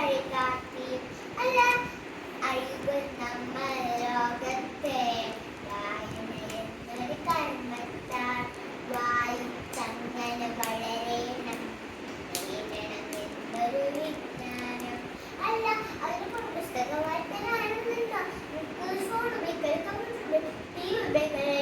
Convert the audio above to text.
വഴികാട്ടി. അല്ല അറിവ് നമ്മൾ ലോകത്തെ വായന എന്നൊരു കർമ്മത്താൽ വായിച്ചങ്ങനെ വളരണം എന്നൊരു വിജ്ഞാനം. അല്ല അതിന് പുസ്തക വായനയാണെന്നുണ്ടോ? ഫോൺ ഉപയോഗിക്കൽ, കമ്പ്യൂട്ടർ, ടി വി ഉപയോഗിക്കൽ